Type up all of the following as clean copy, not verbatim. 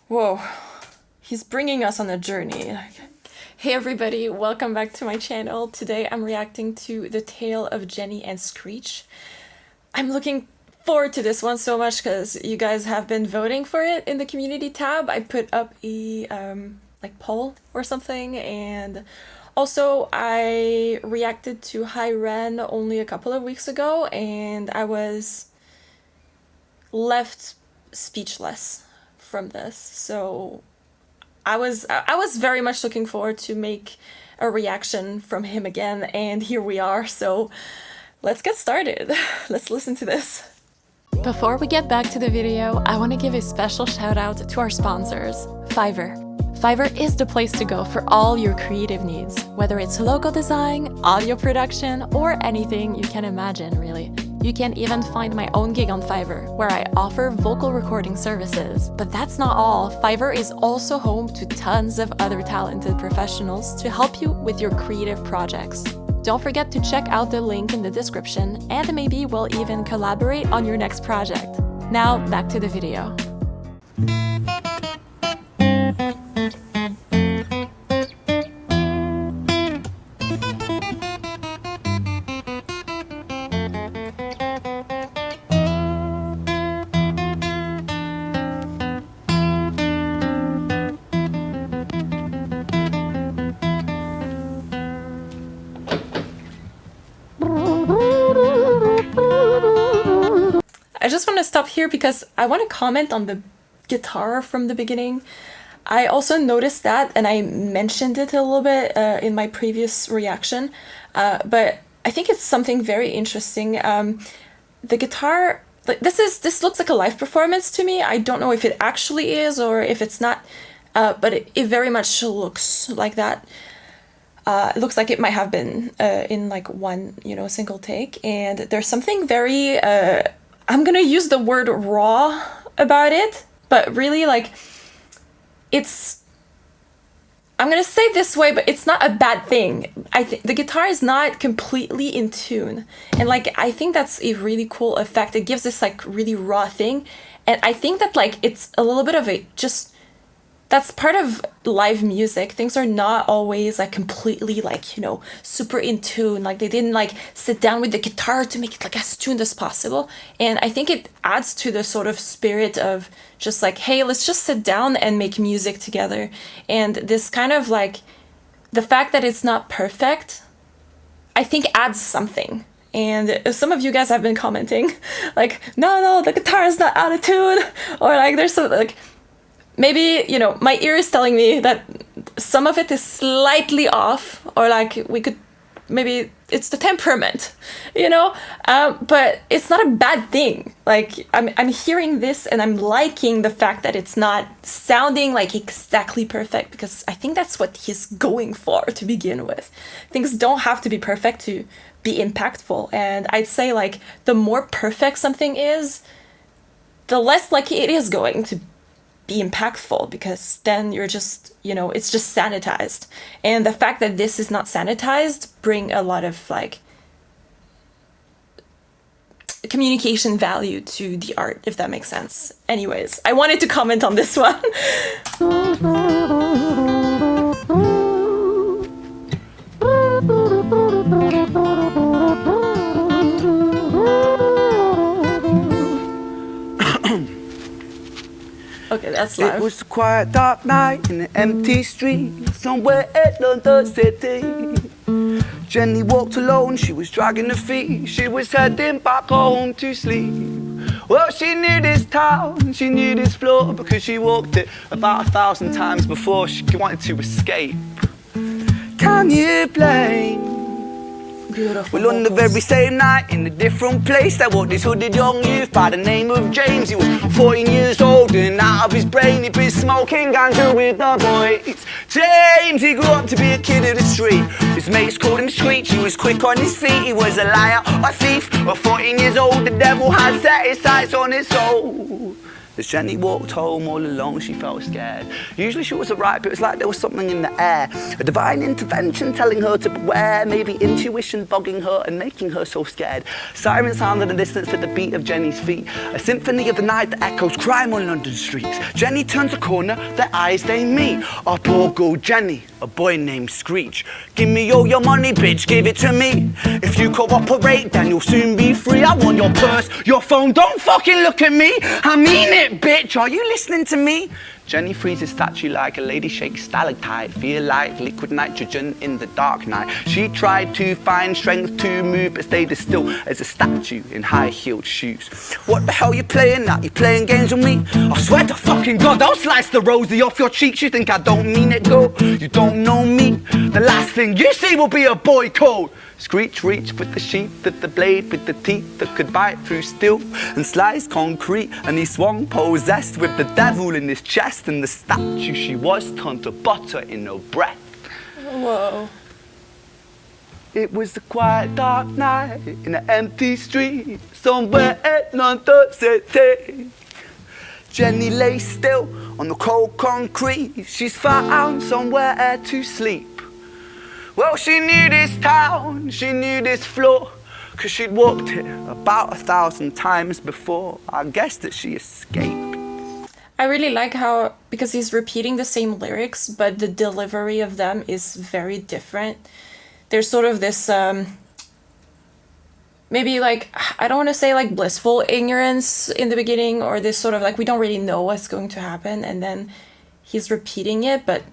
Whoa, he's bringing us on a journey. Hey everybody, welcome back to my channel. Today I'm reacting to The Tale of Jenny and Screech. I'm looking forward to this one so much because you guys have been voting for it in the community tab. I put up a poll or something, and also I reacted to REN only a couple of weeks ago and I was left speechless from this. So I was very much looking forward to make a reaction from him again, and here we are. So let's get started. Let's listen to this. Before we get back to the video, I want to give a special shout out to our sponsors, Fiverr. Fiverr is the place to go for all your creative needs, whether it's logo design, audio production, or anything you can imagine, really. You can even find my own gig on Fiverr, where I offer vocal recording services. But that's not all. Fiverr is also home to tons of other talented professionals to help you with your creative projects. Don't forget to check out the link in the description, and maybe we'll even collaborate on your next project. Now, back to the video. I just want to stop here because I want to comment on the guitar from the beginning. I also noticed that, and I mentioned it a little bit in my previous reaction, but I think it's something very interesting. The guitar, this looks like a live performance to me. I don't know if it actually is or if it's not, but it very much looks like that. It looks like it might have been in like one, single take, and there's something very I'm gonna use the word raw about it, but really, like, I'm gonna say it this way, but it's not a bad thing. I think the guitar is not completely in tune, and like, I think that's a really cool effect. It gives this like really raw thing, and I think that like it's a little bit of a that's part of live music. Things are not always like completely like, super in tune. Like they didn't like sit down with the guitar to make it like as tuned as possible. And I think it adds to the sort of spirit of just like, hey, let's just sit down and make music together. And this kind of like, the fact that it's not perfect, I think adds something. And some of you guys have been commenting like, no, the guitar is not out of tune. Or like there's some like, maybe, my ear is telling me that some of it is slightly off, or like maybe it's the temperament, but it's not a bad thing. Like I'm hearing this and I'm liking the fact that it's not sounding like exactly perfect, because I think that's what he's going for to begin with. Things don't have to be perfect to be impactful. And I'd say like the more perfect something is, the less likely it is going to be impactful, because then you're just, it's just sanitized. And the fact that this is not sanitized bring a lot of like communication value to the art, if that makes sense. Anyways, I wanted to comment on this one. Okay, that's live. It was a quiet, dark night in an empty street somewhere in London City. Jenny walked alone, she was dragging her feet. She was heading back home to sleep. Well, she knew this town, she knew this floor, because she walked it about 1,000 times before. She wanted to escape. Can you blame? Beautiful Well, on the vocals. very same night, in a different place, there walked this hooded young youth by the name of James. He was 14 years old and out of his brain. He'd been smoking ganja with the boys. James, he grew up to be a kid of the street. His mates called him Screech. He was quick on his feet. He was a liar, a thief. At 14 years old, the devil had set his sights on his soul. As Jenny walked home all alone, she felt scared. Usually she was alright, but it was like there was something in the air. A divine intervention telling her to beware, maybe intuition bugging her and making her so scared. Sirens sound in the distance at the beat of Jenny's feet. A symphony of the night that echoes crime on London streets. Jenny turns a corner, their eyes they meet. Our poor girl Jenny, a boy named Screech. Give me all your money, bitch, give it to me. If you cooperate, then you'll soon be free. I want your purse, your phone, don't fucking look at me. I mean it, bitch, are you listening to me? Jenny freezes statue like a lady shakes stalactite. Feel like liquid nitrogen in the dark night. She tried to find strength to move, but stayed as still as a statue in high-heeled shoes. What the hell you playing at? You playing games with me? I swear to fucking God, I'll slice the rosy off your cheeks. You think I don't mean it, girl? You don't know me. The last thing you see will be a boy code. Screech reached with the sheath of the blade, with the teeth that could bite through steel and slice concrete, and he swung possessed with the devil in his chest, and the statue she was turned to butter in her breath. Whoa. It was a quiet dark night in an empty street somewhere in London City. Jenny lay still on the cold concrete. She's found somewhere to sleep. Well, she knew this town, she knew this floor, 'cause she'd walked it about 1,000 times before. I guess that she escaped. I really like how, because he's repeating the same lyrics, but the delivery of them is very different. There's sort of this, maybe like, I don't want to say like blissful ignorance in the beginning, or this sort of like, we don't really know what's going to happen, and then he's repeating it, but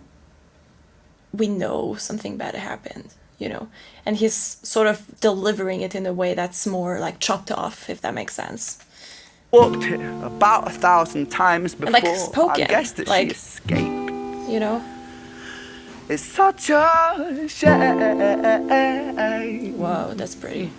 we know something bad happened, you know, and he's sort of delivering it in a way that's more like chopped off, if that makes sense. Walked it about 1,000 times before. And like spoken, I guess that like, she escaped. You know? It's such a shame. Wow, that's pretty.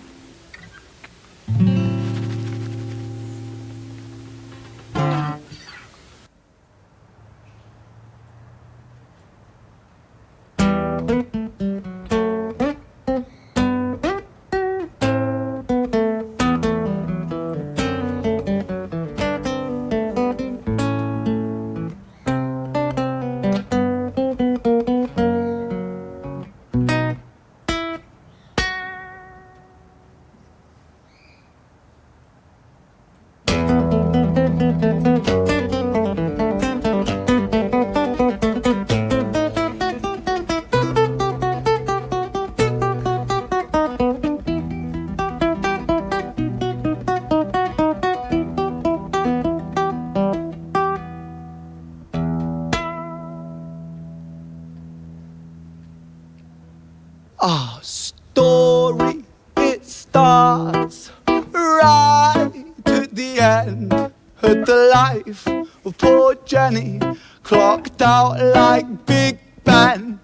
Our story, it starts right at the end of the life of poor Jenny, clocked out like Big Ben.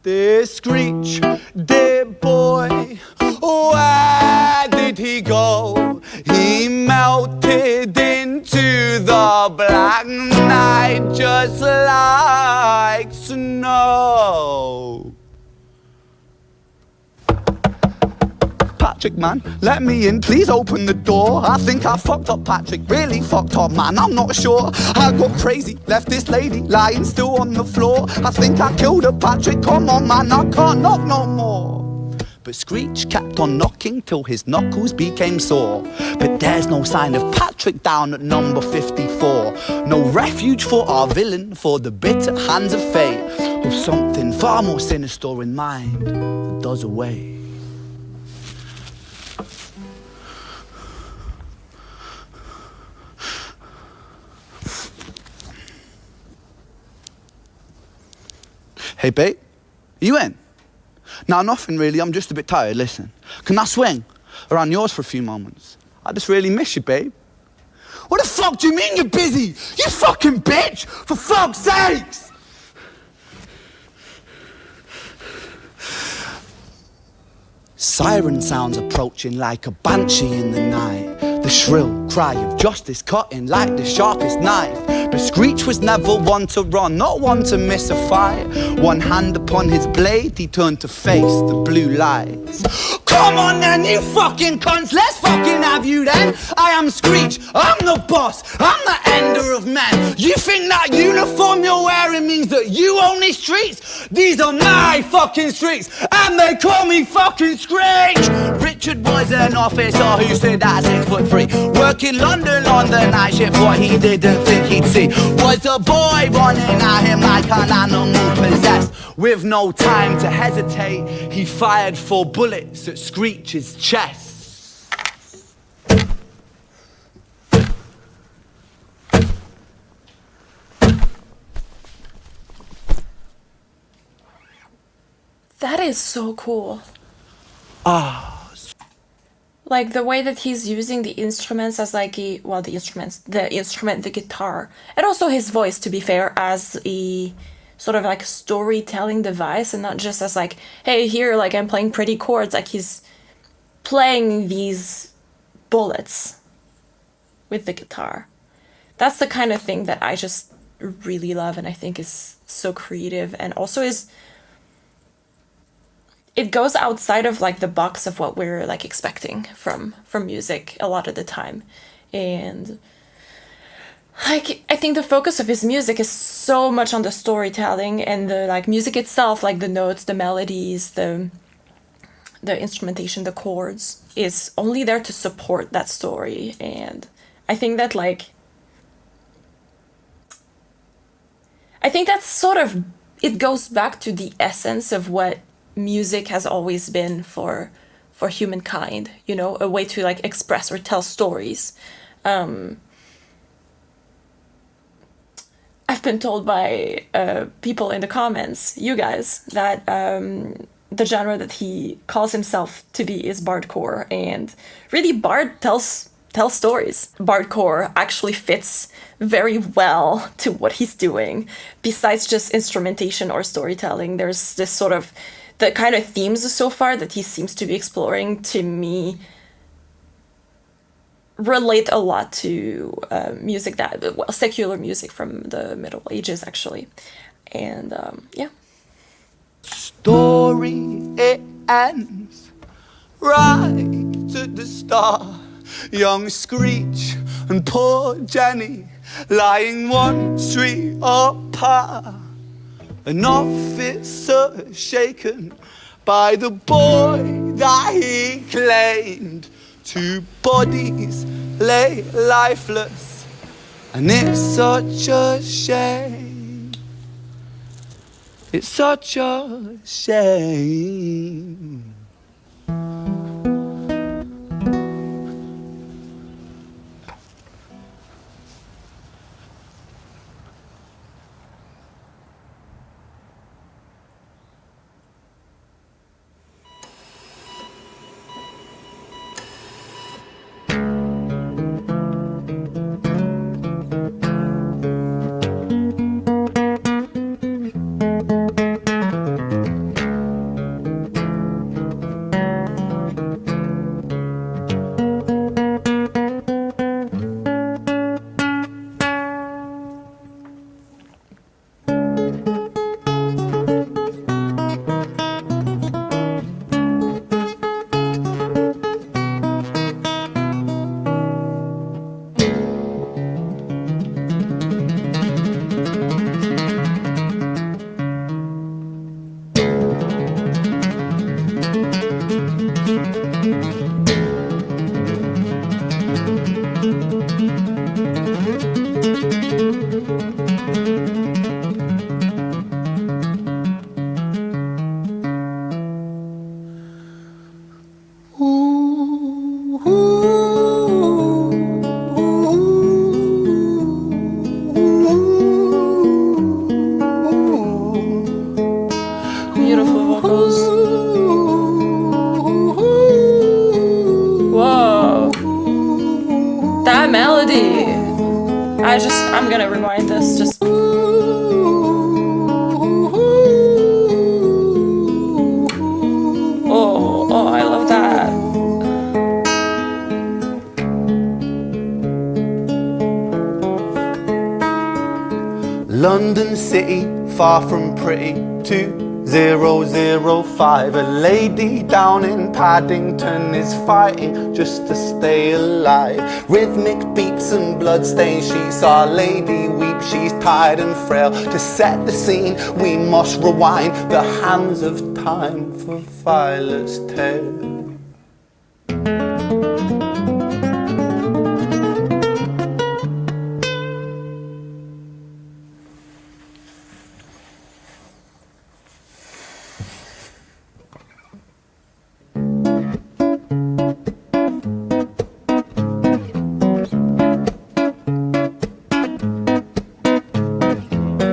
This Screech, dear boy, where did he go? He melted into the black night just like snow. Patrick, man, let me in, please open the door. I think I fucked up, Patrick, really fucked up, man, I'm not sure. I got crazy, left this lady lying still on the floor. I think I killed her, Patrick, come on, man, I can't knock no more. But Screech kept on knocking till his knuckles became sore. But there's no sign of Patrick down at number 54. No refuge for our villain, for the bitter hands of fate, with something far more sinister in mind that does away. Hey, babe, you in? Nah, nothing really, I'm just a bit tired, listen. Can I swing around yours for a few moments? I just really miss you, babe. What the fuck do you mean you're busy? You fucking bitch! For fuck's sakes! Siren sounds approaching like a banshee in the night. The The shrill cry of justice cutting like the sharpest knife. But Screech was never one to run, not one to miss a fight. One hand upon his blade, he turned to face the blue lights. Come on then, you fucking cunts, let's fucking have you then. I am Screech, I'm the boss, I'm the ender of men. You think that uniform you're wearing means that you own these streets? These are my fucking streets, and they call me fucking Screech. Richard was an officer who stood at 6'3", working London on the night shift. What he didn't think he'd see was a boy running at him like an animal possessed. With no time to hesitate, he fired 4 bullets at Screech's chest. That is so cool. Like the way that he's using the instruments as like a, well, the instrument, the guitar, and also his voice, to be fair, as a sort of like storytelling device, and not just as like, hey, here, like I'm playing pretty chords. Like he's playing these bullets with the guitar. That's the kind of thing that I just really love, and I think is so creative, and also is, it goes outside of like the box of what we're like expecting from music a lot of the time. And like I think the focus of his music is so much on the storytelling, and the like music itself, like the notes, the melodies, the instrumentation, the chords, is only there to support that story. And I think that like, I think that's sort of, it goes back to the essence of what music has always been for humankind, you know, a way to like express or tell stories. I've been told by people in the comments, you guys, that the genre that he calls himself to be is bardcore, and really bard tells stories. Bardcore actually fits very well to what he's doing. Besides just instrumentation or storytelling, there's this sort of, the kind of themes so far that he seems to be exploring, to me, relate a lot to music that, well, secular music from the Middle Ages, actually. And yeah. Story, it ends right at the start. Young Screech and poor Jenny lying 1 street apart. An officer shaken by the boy that he claimed. 2 bodies lay lifeless, and it's such a shame. It's such a shame. Beautiful vocals. Whoa. That melody. I'm gonna rewind this, just. Oh, I love that. London City, far from pretty, 2005. A lady down in Paddington is fighting just to stay alive. Rhythmic beats and bloodstained sheets, Our Lady weeps, she's tired and frail. To set the scene, we must rewind the hands of time for Violet's tale.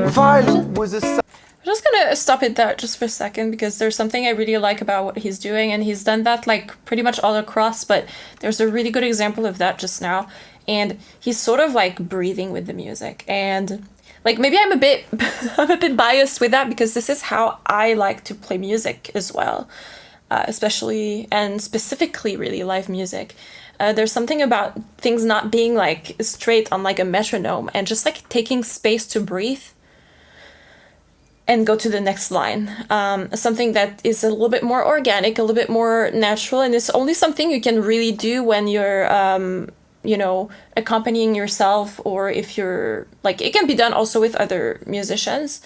Violet was a I'm just gonna stop it there just for a second because there's something I really like about what he's doing, and he's done that like pretty much all across, but there's a really good example of that just now, and he's sort of like breathing with the music, and like maybe I'm a bit I'm a bit biased with that because this is how I like to play music as well, especially and specifically really live music. There's something about things not being like straight on like a metronome and just like taking space to breathe and go to the next line. Something that is a little bit more organic, a little bit more natural, and it's only something you can really do when you're, you know, accompanying yourself, or if you're, like, it can be done also with other musicians.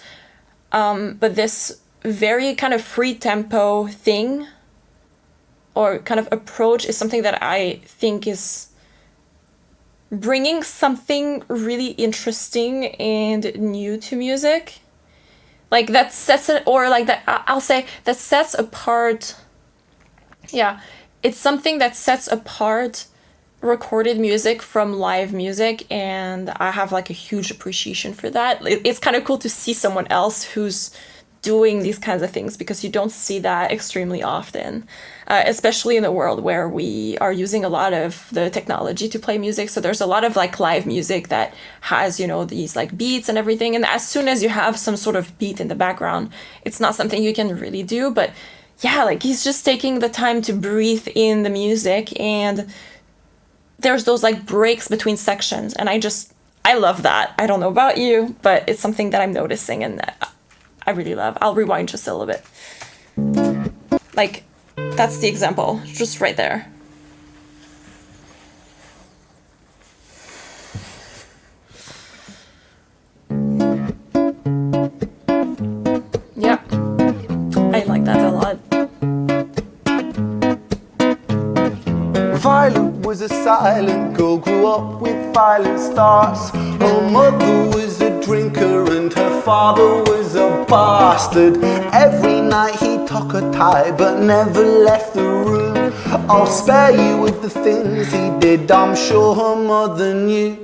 But this very kind of free tempo thing, or kind of approach, is something that I think is bringing something really interesting and new to music. Like that sets it, or like that, I'll say that sets apart, yeah, it's something that sets apart recorded music from live music, and I have like a huge appreciation for that. It's kind of cool to see someone else who's doing these kinds of things, because you don't see that extremely often, especially in a world where we are using a lot of the technology to play music. So there's a lot of like live music that has, you know, these like beats and everything, and as soon as you have some sort of beat in the background, it's not something you can really do. But yeah, like he's just taking the time to breathe in the music, and there's those like breaks between sections, and I love that. I don't know about you, but it's something that I'm noticing, and I really love. I'll rewind just a little bit. Like, that's the example, just right there. Yeah, I like that a lot. Violet was a silent girl, grew up with violent starts. Her mother was a drinker and her father was a bastard. Every night he took her tie but never left the room. I'll spare you with the things he did, I'm sure her mother knew.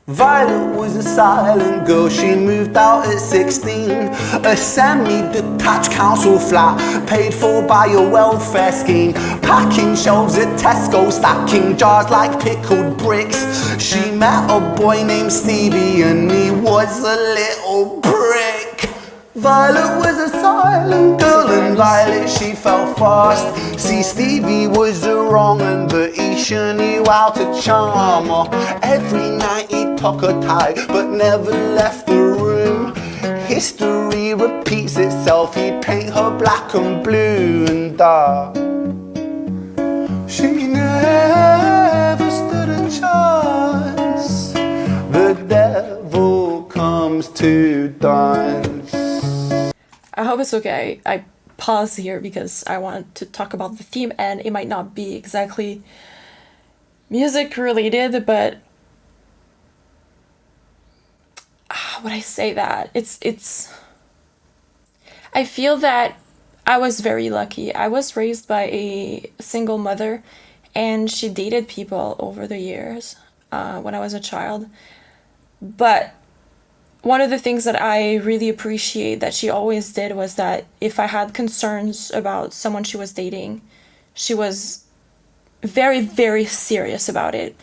Violet was a silent girl, she moved out at 16. A semi-detached council flat, paid for by a welfare scheme. Packing shelves at Tesco, stacking jars like pickled bricks. She met a boy named Stevie and he was a little prick. Violet was a silent girl and Violet she fell fast. See, Stevie was a wrong un, but he sure knew how to charm her. Every night he took her tie but never left the room. History repeats itself, he'd paint her black and blue and dark. She never stood a chance. The devil comes to dance. I hope it's okay. I pause here because I want to talk about the theme, and it might not be exactly music related, but would I say that? It's I feel that I was very lucky. I was raised by a single mother, and she dated people over the years when I was a child. But one of the things that I really appreciate that she always did was that if I had concerns about someone she was dating, she was very, very serious about it.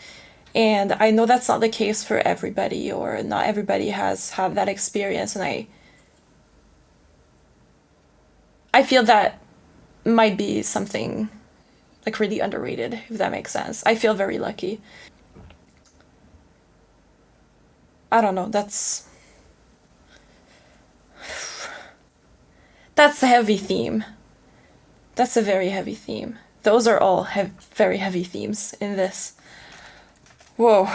And I know that's not the case for everybody, or not everybody has had that experience, and I feel that might be something like really underrated, if that makes sense. I feel very lucky. I don't know, that's That's a heavy theme. That's a very heavy theme. Those are all very heavy themes in this. Whoa.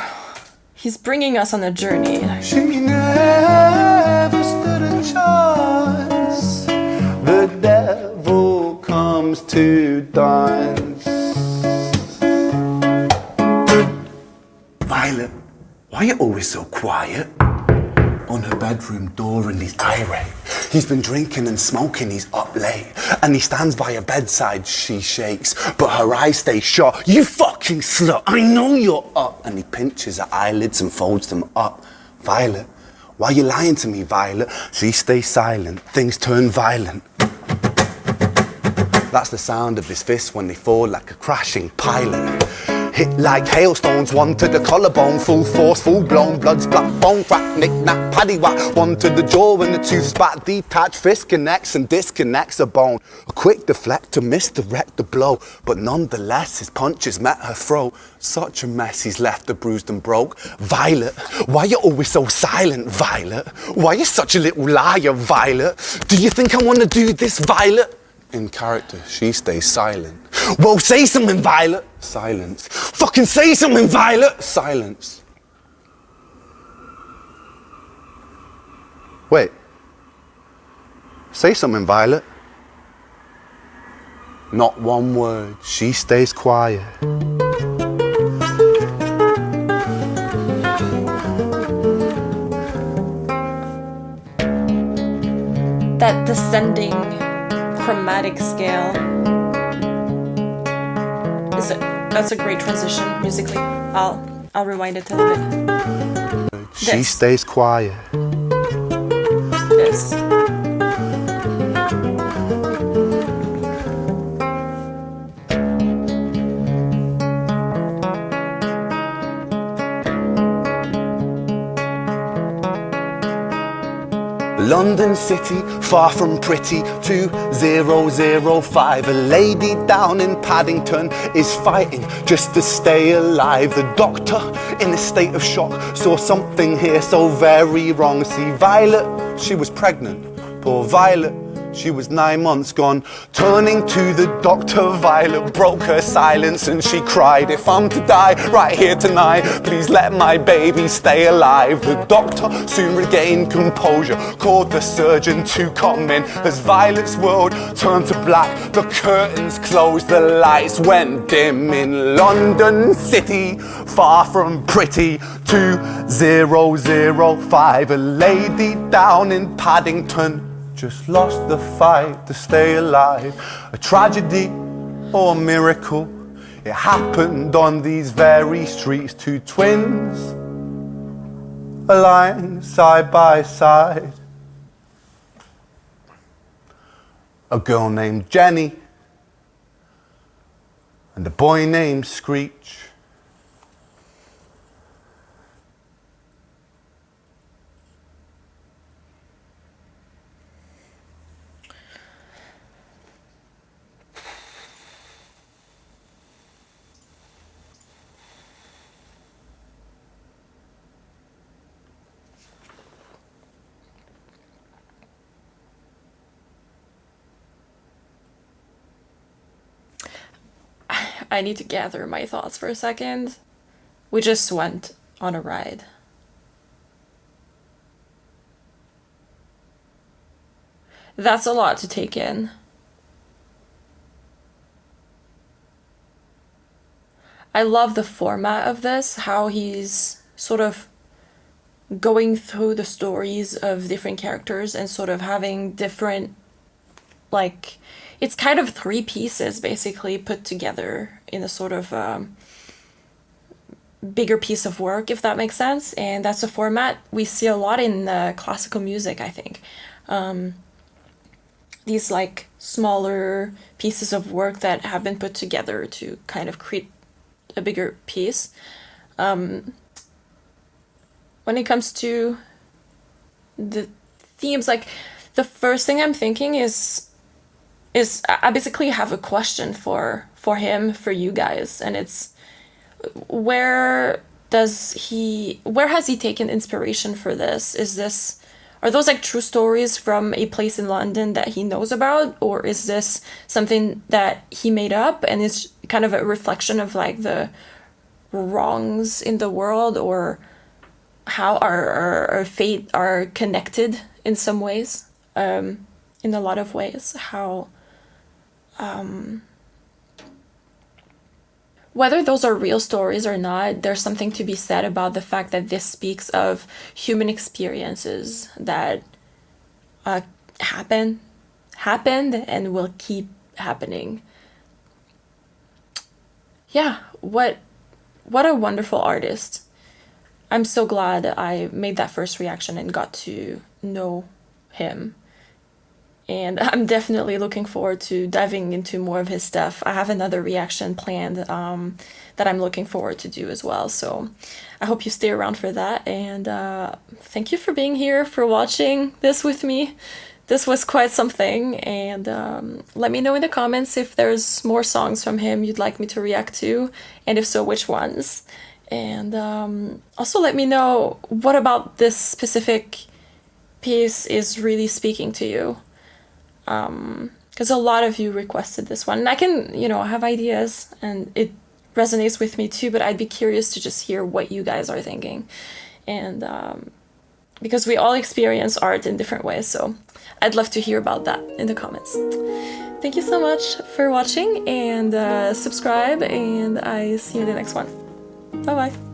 He's bringing us on a journey. She never stood a chance. The devil comes to dance. Violet, why are you always so quiet? On her bedroom door and he's irate. He's been drinking and smoking, he's up late. And he stands by her bedside, she shakes, but her eyes stay shut. You fucking slut, I know you're up. And he pinches her eyelids and folds them up. Violet, why are you lying to me, Violet? She stays silent, things turn violent. That's the sound of his fists when they fall like a crashing pilot. Hit like hailstones, one to the collarbone, full force, full blown, blood splat, bone crack, knick knack, paddy whack, one to the jaw and the tooth spat, detached fist connects and disconnects a bone. A quick deflect to misdirect the blow, but nonetheless his punches met her throat. Such a mess he's left her bruised and broke. Violet, why you always so silent, Violet? Why you such a little liar, Violet? Do you think I want to do this, Violet? In character, she stays silent. Well, say something, Violet. Silence. Fucking say something, Violet. Silence. Wait. Say something, Violet. Not one word. She stays quiet. That descending chromatic scale. That's a great transition musically. I'll rewind it a little bit. She stays quiet. This. London City, far from pretty, 2005. A lady down in Paddington is fighting just to stay alive. The doctor, in a state of shock, saw something here so very wrong. See, Violet, she was pregnant. Poor Violet, she was 9 months gone. Turning to the doctor, Violet broke her silence and she cried, if I'm to die right here tonight, please let my baby stay alive. The doctor soon regained composure, called the surgeon to come in. As Violet's world turned to black, the curtains closed, the lights went dim. In London City, far from pretty, 2005. A lady down in Paddington just lost the fight to stay alive. A tragedy or a miracle, it happened on these very streets. Two twins aligned side by side. A girl named Jenny and a boy named Screech. I need to gather my thoughts for a second. We just went on a ride. That's a lot to take in. I love the format of this, how he's sort of going through the stories of different characters and sort of having different, like, it's kind of three pieces basically put together in a sort of bigger piece of work, if that makes sense. And that's a format we see a lot in classical music, I think. These like smaller pieces of work that have been put together to kind of create a bigger piece. When it comes to the themes, like the first thing I'm thinking is I basically have a question for him, for you guys, and it's where has he taken inspiration for this? Are those like true stories from a place in London that he knows about, or is this something that he made up and is kind of a reflection of like the wrongs in the world, or how our fate are connected in some ways, in a lot of ways, how whether those are real stories or not, there's something to be said about the fact that this speaks of human experiences that happened and will keep happening. Yeah, what a wonderful artist. I'm so glad I made that first reaction and got to know him. And I'm definitely looking forward to diving into more of his stuff. I have another reaction planned that I'm looking forward to do as well. So I hope you stay around for that. And thank you for being here, for watching this with me. This was quite something. And let me know in the comments if there's more songs from him you'd like me to react to. And if so, which ones. And also let me know what about this specific piece is really speaking to you. Because a lot of you requested this one, and I can, have ideas and it resonates with me too, but I'd be curious to just hear what you guys are thinking. And because we all experience art in different ways, so I'd love to hear about that in the comments. Thank you so much for watching, and subscribe, and I see you in the next one. Bye bye.